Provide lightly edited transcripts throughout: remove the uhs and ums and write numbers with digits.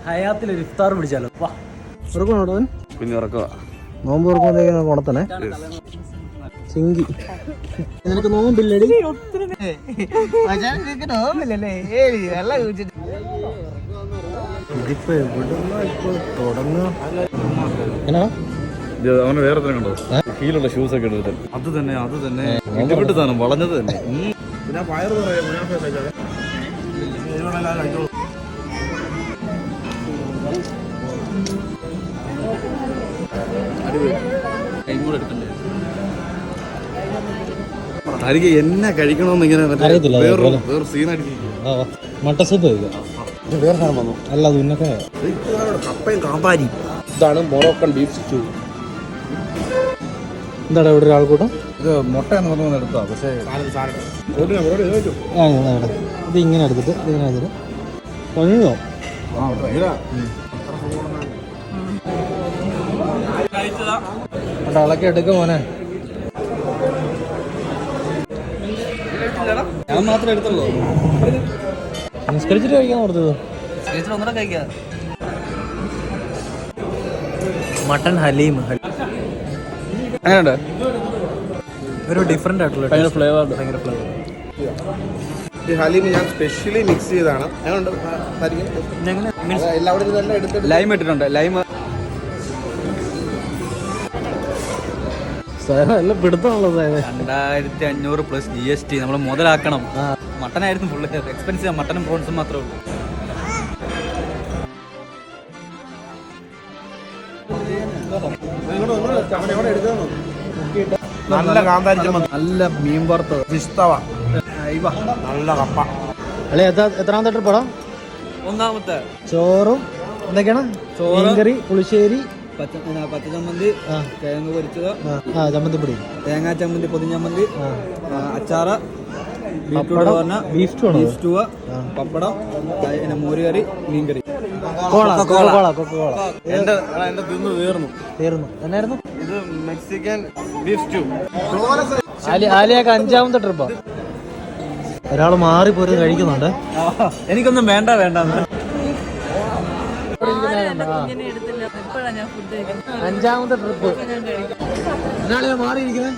ഹയാത്തിലൊരു ഇഫ്താർ പിടിച്ചാലോ. വാ ഉറക്കണോ കുഞ്ഞു ഉറക്കുക. നോമ്പ് തുറക്കുമ്പോഴത്തേക്ക് ഉണത്തണേ. ചിങ്കി നിനക്ക് നോമ്പില്ലടി. ഇതിപ്പോ എവിടുന്ന ഇപ്പൊ തുടങ്ങുക? അവന് വേറെ തന്നെ കണ്ടോ, ഹീലുള്ള ഷൂസ് ഒക്കെ എടുത്തിട്ട് അത് തന്നെ ഇഷ്ടപ്പെട്ട് സാധനം വളഞ്ഞത് തന്നെ. തനിക്ക് എന്നെ കഴിക്കണമെന്ന് ഇങ്ങനെ വേറെ സീനടിച്ചിരിക്കും. മട്ട സൂപ്പ് വേറെ സാധനം വന്നു. അല്ല അത് ഉന്നക്ക കപ്പയും കാന്താരി. ഇതാണ് മൊറോക്കൻ ബീഫ് സ്റ്റൂ. എന്താടാ ഇവിടെ ഒരു ആൾക്കൂട്ടം? ഇത് മുട്ട എന്ന് പറഞ്ഞു എടുത്താ, പക്ഷേ ഇത് ഇങ്ങനെ എടുത്തിട്ട് ഇതിനകത്ത് കൊഞ്ഞോ ഇളക്കി എടുക്ക മോനെ. ഞാൻ മാത്രമേ എടുത്തുള്ളൂ. നിസ്കരിച്ചിട്ട് കഴിക്കാൻ ഓർത്തത്. മട്ടൻ ഹലീം അങ്ങനെയുണ്ട്. ഒരു ഡിഫറെന്റ് ആയിട്ടുള്ള ഫ്ലേവർ. ഈ ഹലീം ഞാൻ സ്പെഷ്യലി മിക്സ് ചെയ്താണ്. ലൈം ഇട്ടിട്ടുണ്ട്. ലൈം നല്ല പിടുത്തമുള്ള 2500 പ്ലസ് GST നമ്മൾ മുതലാക്കണം. മട്ടനായിരുന്നു ഫുള്ള് എക്സ്പെൻസീവ്. മട്ടനും പ്രോൺസും മാത്രമേ ഉള്ളൂ. നല്ല കാന്താരി ചമ്മന്തി, നല്ല മീൻ വറുത്തത്, ഫിഷ് തവ, നല്ല കപ്പ. അല്ലെ എത്രാമത്തെ പടം? ഒന്നാമത്തെ ചോറും എന്തൊക്കെയാണ്? മീൻകറി, പുളിശ്ശേരി, പച്ചച്ചമ്മന്തി, കിഴങ്ങ് പൊരിച്ചത്, ചമ്മന്തിപ്പൊടി, തേങ്ങാ ചമ്മന്തി, പൊതിഞ്ഞമ്മന്തി, അച്ചാറ്, ബീഫ് സ്റ്റൂ, പപ്പടം, മോരുകറി, മീൻകറി. എന്റെ തിന്ന് തീർന്നു. എന്നായിരുന്നു ഇത്? Mexican beef stew. ആലിയൊക്കെ 5ാമത്തെ ട്രിപ്പാ. ഒരാൾ മാറിപ്പോരും കഴിക്കുന്നുണ്ട്. എനിക്കൊന്നും വേണ്ട. 5ാമത്തെ ട്രിപ്പ്. എന്നാളിയാ മാറിയിരിക്കുന്നത്?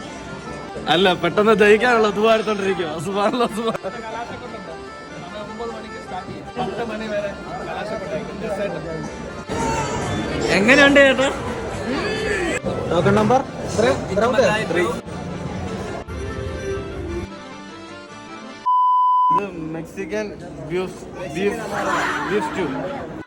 അല്ല, പെട്ടെന്ന് ദഹിക്കാനുള്ള എടുത്തോണ്ടിരിക്കുക. എങ്ങനെയുണ്ട് ചേട്ടാ? ടോക്കൺ നമ്പർ ഇത് മെക്സിക്കൻ ബീഫ് സ്റ്റൂ.